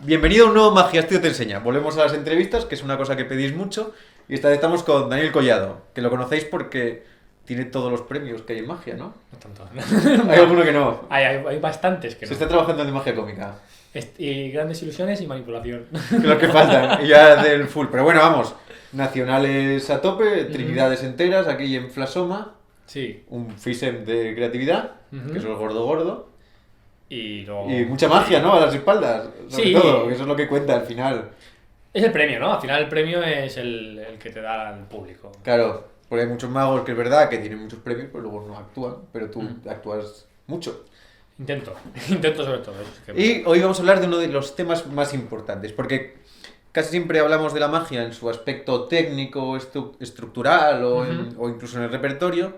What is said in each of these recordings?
Bienvenido a un nuevo Magias Tío Te Enseña. Volvemos a las entrevistas, que es una cosa que pedís mucho. Y esta vez estamos con Daniel Collado, que lo conocéis porque tiene todos los premios que hay en magia, ¿no? No tanto. Hay alguno que no. Hay bastantes que Se no. está trabajando en magia cómica. Y grandes ilusiones y manipulación. Que es lo que faltan. Y ya del full. Pero bueno, vamos. Nacionales a tope, trinidades enteras, aquí en Flasoma. Sí. Un FISEM de creatividad, que es el gordo. Y luego... Y mucha magia, ¿no? A las espaldas. Sobre Sí. todo, que eso es lo que cuenta al final. Es el premio, ¿no? Al final el premio es el que te da el público. Claro, porque hay muchos magos que es verdad que tienen muchos premios, pero luego no actúan. Pero tú actúas mucho. Intento sobre todo. Es que... Y hoy vamos a hablar de uno de los temas más importantes, porque casi siempre hablamos de la magia en su aspecto técnico, estructural o incluso en el repertorio,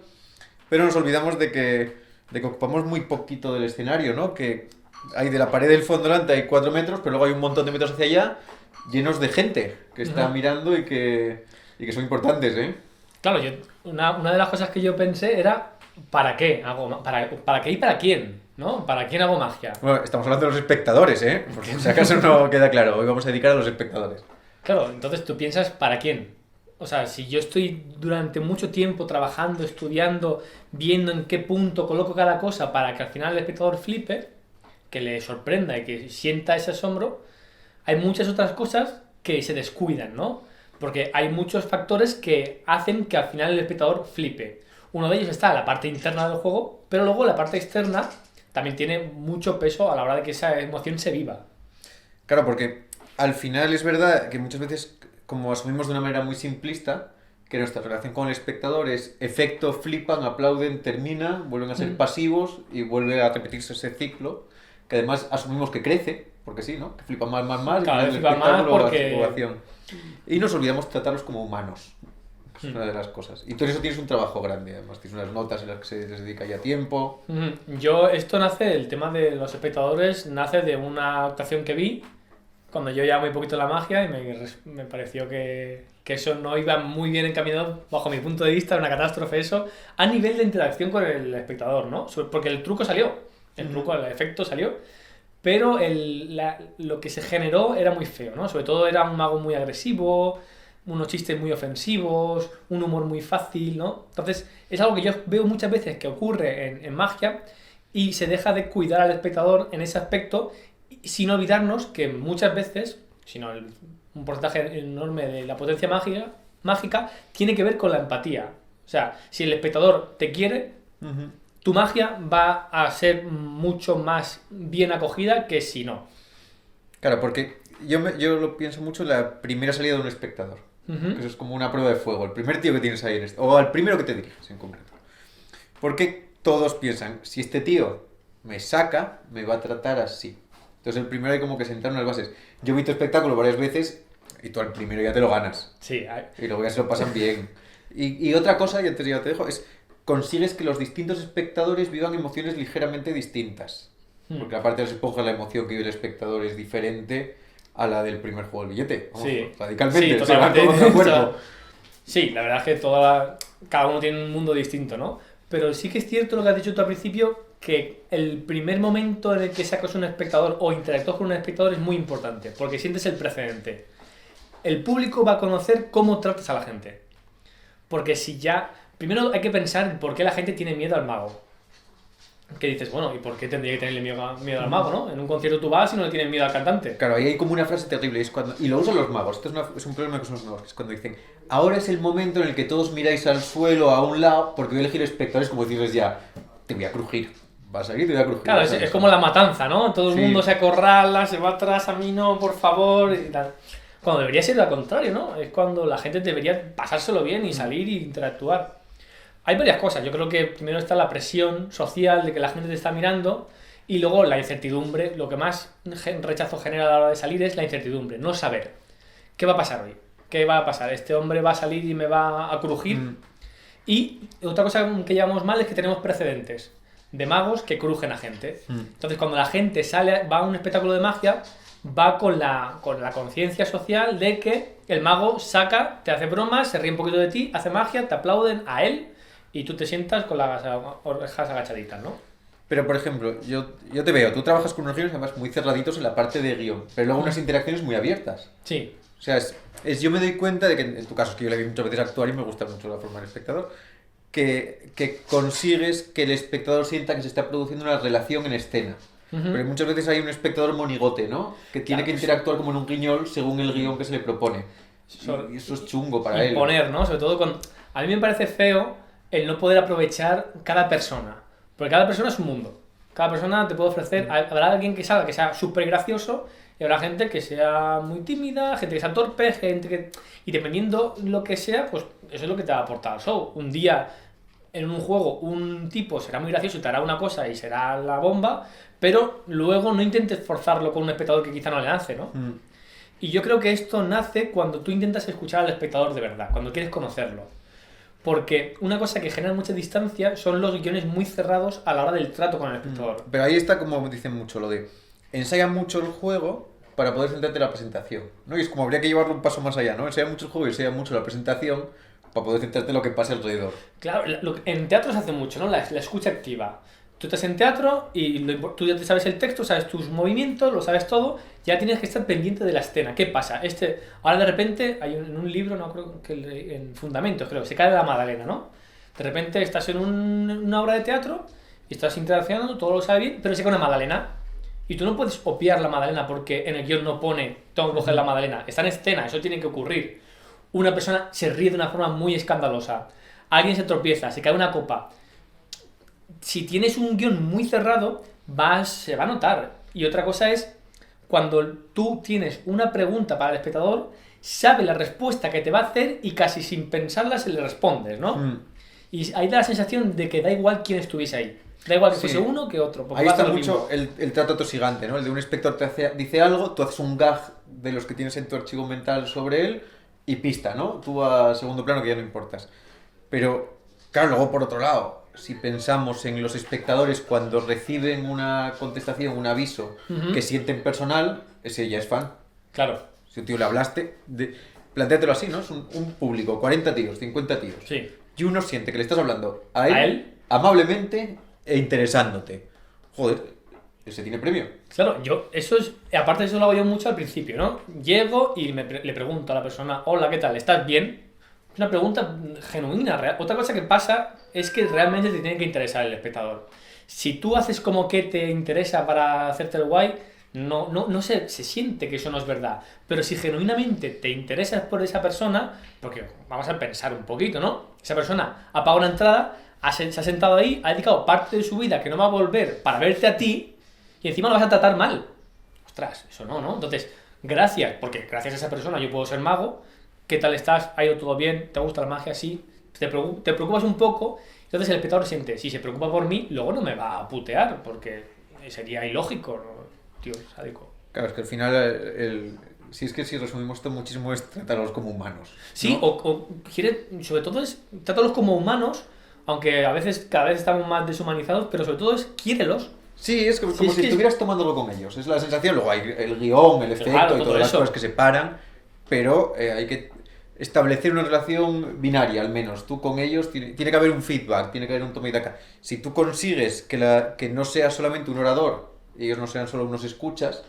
pero nos olvidamos de que ocupamos muy poquito del escenario, ¿no? Que hay de la pared del fondo delante hay 4 metros, pero luego hay un montón de metros hacia allá llenos de gente que está mirando y que son importantes, ¿eh? Claro, una de las cosas que yo pensé era ¿para qué hago para qué y para quién? ¿No? ¿Para quién hago magia? Bueno, estamos hablando de los espectadores, ¿eh? Porque si acaso no queda claro, hoy vamos a dedicar a los espectadores. Claro, entonces tú piensas ¿para quién? O sea, si yo estoy durante mucho tiempo trabajando, estudiando, viendo en qué punto coloco cada cosa para que al final el espectador flipe, que le sorprenda y que sienta ese asombro, hay muchas otras cosas que se descuidan, ¿no? Porque hay muchos factores que hacen que al final el espectador flipe. Uno de ellos está la parte interna del juego, pero luego la parte externa también tiene mucho peso a la hora de que esa emoción se viva. Claro, porque al final es verdad que muchas veces, como asumimos de una manera muy simplista, que nuestra relación con el espectador es efecto, flipan, aplauden, termina, vuelven a ser pasivos y vuelve a repetirse ese ciclo, que además asumimos que crece, porque sí, ¿no? Que flipan más, Claro, y el flipan más espectáculo, porque... la ovación. Y nos olvidamos tratarlos como humanos, que es una de las cosas. Y tú en eso tienes un trabajo grande, además tienes unas notas en las que se les dedica ya tiempo. Esto nace, el tema de los espectadores, nace de una actuación que vi cuando yo ya muy poquito en la magia y me pareció que eso no iba muy bien encaminado, bajo mi punto de vista, era una catástrofe eso, a nivel de interacción con el espectador, ¿no? Porque el truco salió, el efecto salió, pero lo que se generó era muy feo, ¿no? Sobre todo era un mago muy agresivo, unos chistes muy ofensivos, un humor muy fácil, ¿no? Entonces, es algo que yo veo muchas veces que ocurre en magia y se deja de cuidar al espectador en ese aspecto, sin olvidarnos que muchas veces, sino un porcentaje enorme de la potencia mágica tiene que ver con la empatía. O sea, si el espectador te quiere, tu magia va a ser mucho más bien acogida que si no. Claro, porque yo lo pienso mucho en la primera salida de un espectador. Que eso es como una prueba de fuego. El primer tío que tienes ahí, o al primero que te diriges en concreto. Porque todos piensan, si este tío me saca, me va a tratar así. Entonces el primero hay como que sentar unas bases. Yo he visto espectáculo varias veces y tú al primero ya te lo ganas. Sí. Y luego ya se lo pasan bien. Y otra cosa, y antes ya te dejo, es consigues que los distintos espectadores vivan emociones ligeramente distintas. Porque aparte de las esponjas, la emoción que vive el espectador es diferente a la del primer juego del billete. Vamos, Sí. radicalmente. Sí, se va totalmente. con otro cuerpo. Sí, la verdad es que cada uno tiene un mundo distinto, ¿no? Pero sí que es cierto lo que has dicho tú al principio, que el primer momento en el que sacas un espectador o interactúas con un espectador es muy importante, porque sientes el precedente. El público va a conocer cómo tratas a la gente. Porque si ya... Primero hay que pensar por qué la gente tiene miedo al mago. Que dices, bueno, ¿y por qué tendría que tenerle miedo al mago, no? En un concierto tú vas y no le tienes miedo al cantante. Claro, ahí hay como una frase terrible, y lo usan los magos, esto es un problema que usan los magos, es cuando dicen, ahora es el momento en el que todos miráis al suelo, a un lado, porque voy a elegir espectadores, como decirles ya, te voy a crujir, vas a ir y te voy a crujir. Claro, es como la matanza, ¿no? Todo el mundo se acorrala, se va atrás, a mí no, por favor, y tal. Cuando debería ser lo contrario, ¿no? Es cuando la gente debería pasárselo bien y salir y interactuar. Hay varias cosas. Yo creo que primero está la presión social de que la gente te está mirando y luego la incertidumbre. Lo que más rechazo genera a la hora de salir es la incertidumbre, no saber. ¿Qué va a pasar hoy? ¿Qué va a pasar? ¿Este hombre va a salir y me va a crujir? Y otra cosa que llevamos mal es que tenemos precedentes de magos que crujen a gente. Entonces, cuando la gente va a un espectáculo de magia, va con la conciencia social de que el mago saca, te hace bromas, se ríe un poquito de ti, hace magia, te aplauden a él y tú te sientas con las orejas agachaditas, ¿no? Pero, por ejemplo, yo te veo, tú trabajas con unos guiones además muy cerraditos en la parte de guión, pero luego unas interacciones muy abiertas. Sí. O sea, yo me doy cuenta de que, en tu caso, es que yo le vi muchas veces actuar y me gusta mucho la forma del espectador, que consigues que el espectador sienta que se está produciendo una relación en escena. Pero muchas veces hay un espectador monigote, ¿no? Que tiene que interactuar como en un guiñol según el guión que se le propone. Y eso es chungo para él. Imponer, ¿no? Sobre todo con... A mí me parece feo el no poder aprovechar cada persona. Porque cada persona es un mundo. Cada persona te puede ofrecer... Habrá alguien que salga que sea súper gracioso y habrá gente que sea muy tímida, gente que sea torpe, gente que... Y dependiendo lo que sea, pues eso es lo que te va a aportar el show. Un día en un juego un tipo será muy gracioso y te hará una cosa y será la bomba, pero luego no intentes forzarlo con un espectador que quizá no le hace, ¿no? Y yo creo que esto nace cuando tú intentas escuchar al espectador de verdad, cuando quieres conocerlo. Porque una cosa que genera mucha distancia son los guiones muy cerrados a la hora del trato con el espectador. Pero ahí está, como dicen mucho, lo de ensaya mucho el juego para poder centrarte en la presentación, ¿no? Y es como habría que llevarlo un paso más allá, ¿no? Ensaya mucho el juego y ensaya mucho la presentación para poder centrarte en lo que pasa alrededor. Claro, en teatro se hace mucho, ¿no? La escucha activa. Tú estás en teatro y tú ya te sabes el texto, sabes tus movimientos, lo sabes todo, ya tienes que estar pendiente de la escena. ¿Qué pasa? Ahora de repente, hay en un libro, no creo que en Fundamentos, creo, se cae la Madalena, ¿no? De repente estás en una obra de teatro y estás interaccionando, todo lo sabes bien, pero se cae una Madalena. Y tú no puedes obviar la Madalena porque en el guión no pone, tengo que coger la Madalena. Está en escena, eso tiene que ocurrir. Una persona se ríe de una forma muy escandalosa. Alguien se tropieza, se cae una copa. Si tienes un guión muy cerrado, se va a notar. Y otra cosa es, cuando tú tienes una pregunta para el espectador, sabe la respuesta que te va a hacer y casi sin pensarla se le respondes, ¿no? Y ahí da la sensación de que da igual quién estuviese ahí. Da igual que fuese uno que otro. Ahí está mucho el trato tosigante, ¿no? El de un espectador dice algo, tú haces un gag de los que tienes en tu archivo mental sobre él y pista, ¿no? Tú a segundo plano que ya no importas. Pero, claro, luego por otro lado, si pensamos en los espectadores cuando reciben una contestación, un aviso que sienten personal, ese ya es fan. Claro. Si un tío le hablaste, plantéatelo así, ¿no? Es un público, 40 tíos, 50 tíos. Sí. Y uno siente que le estás hablando a él amablemente e interesándote. Joder, ese tiene premio. Claro, aparte de eso lo hago yo mucho al principio, ¿no? Llego y le pregunto a la persona, hola, ¿qué tal? ¿Estás bien? Es una pregunta genuina, real. Otra cosa que pasa es que realmente te tiene que interesar el espectador. Si tú haces como que te interesa para hacerte el guay, no se siente que eso no es verdad. Pero si genuinamente te interesas por esa persona, porque vamos a pensar un poquito, ¿no? Esa persona ha pagado una entrada, se ha sentado ahí, ha dedicado parte de su vida que no va a volver para verte a ti y encima lo vas a tratar mal. Ostras, eso no. Entonces, porque gracias a esa persona yo puedo ser mago. ¿Qué tal estás? ¿Ha ido todo bien? ¿Te gusta la magia? Sí. Te preocupas un poco. Entonces el espectador siente, si se preocupa por mí, luego no me va a putear, porque sería ilógico, ¿no? Tío, sádico. Claro, es que al final, si resumimos esto muchísimo, es tratarlos como humanos, ¿no? Sí, sobre todo es tratarlos como humanos, aunque a veces cada vez estamos más deshumanizados, pero sobre todo es quiérelos. Sí, es como si estuvieras tomándolo con ellos, es la sensación. Luego hay el guión, el efecto, claro, y todas las cosas que se paran, pero hay que establecer una relación binaria al menos. Tú con ellos, tiene que haber un feedback, tiene que haber un toma y daca. Si tú consigues que no sea solamente un orador y ellos no sean solo unos escuchas,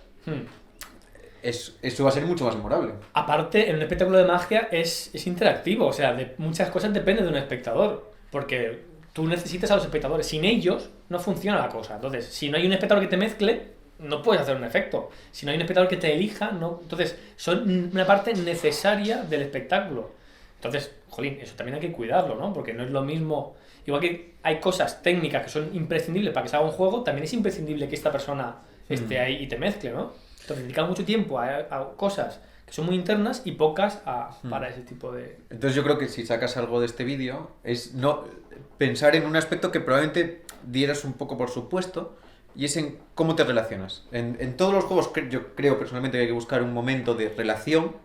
eso va a ser mucho más memorable. Aparte, en un espectáculo de magia es interactivo, o sea, de muchas cosas depende de un espectador, porque tú necesitas a los espectadores, sin ellos no funciona la cosa. Entonces, si no hay un espectador que te mezcle, no puedes hacer un efecto. Si no hay un espectador que te elija, no. Entonces, son una parte necesaria del espectáculo. Entonces, jolín, eso también hay que cuidarlo, ¿no? Porque no es lo mismo. Igual que hay cosas técnicas que son imprescindibles para que se haga un juego, también es imprescindible que esta persona esté ahí y te mezcle, ¿no? Entonces, dedicar mucho tiempo a cosas que son muy internas y pocas para ese tipo de... Entonces yo creo que si sacas algo de este vídeo es no pensar en un aspecto que probablemente dieras un poco por supuesto, y es en cómo te relacionas. En todos los juegos yo creo personalmente que hay que buscar un momento de relación,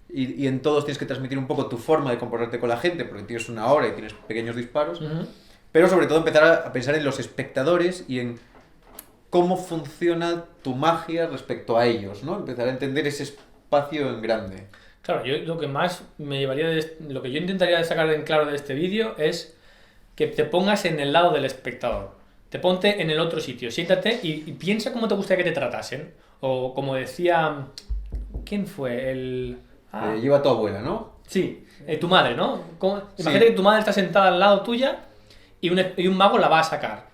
y en todos tienes que transmitir un poco tu forma de comportarte con la gente, porque tienes una hora y tienes pequeños disparos, pero sobre todo empezar a pensar en los espectadores y en cómo funciona tu magia respecto a ellos, ¿no? Empezar a entender ese espacio en grande. Claro, yo lo que más me llevaría lo que yo intentaría sacar en claro de este vídeo es que te pongas en el lado del espectador. te ponte en el otro sitio, siéntate y piensa cómo te gustaría que te tratasen. O como decía, ¿quién fue? Lleva a tu abuela, ¿no? Sí, tu madre, ¿no? Imagínate que tu madre está sentada al lado tuya y un mago la va a sacar.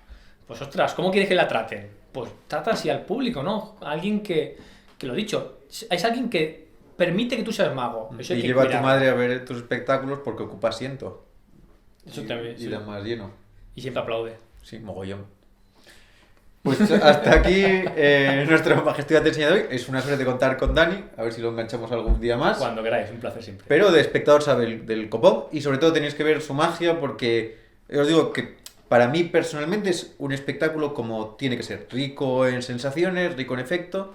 Pues ostras, ¿cómo quieres que la traten? Pues trata así al público, ¿no? Alguien que lo dicho, es alguien que permite que tú seas mago. Eso hay Y que lleva a cuidar. tu madre a ver tus espectáculos porque ocupa asiento. Eso también, Y sí. da más lleno. Y siempre aplaude. Sí, mogollón. Pues hasta aquí nuestra Majestuosidad te enseña de hoy. Es una suerte contar con Dani, a ver si lo enganchamos algún día más. Cuando queráis, un placer siempre. Pero de espectador sabe del copón y sobre todo tenéis que ver su magia porque os digo que para mí personalmente es un espectáculo como tiene que ser, rico en sensaciones, rico en efecto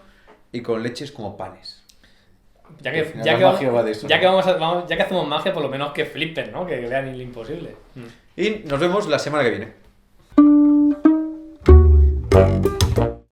y con leches como panes. Ya Al que, final ya la que, magia va de eso, ya ¿no? que hacemos magia, por lo menos que flipen, ¿no? Que vean lo imposible. Y nos vemos la semana que viene.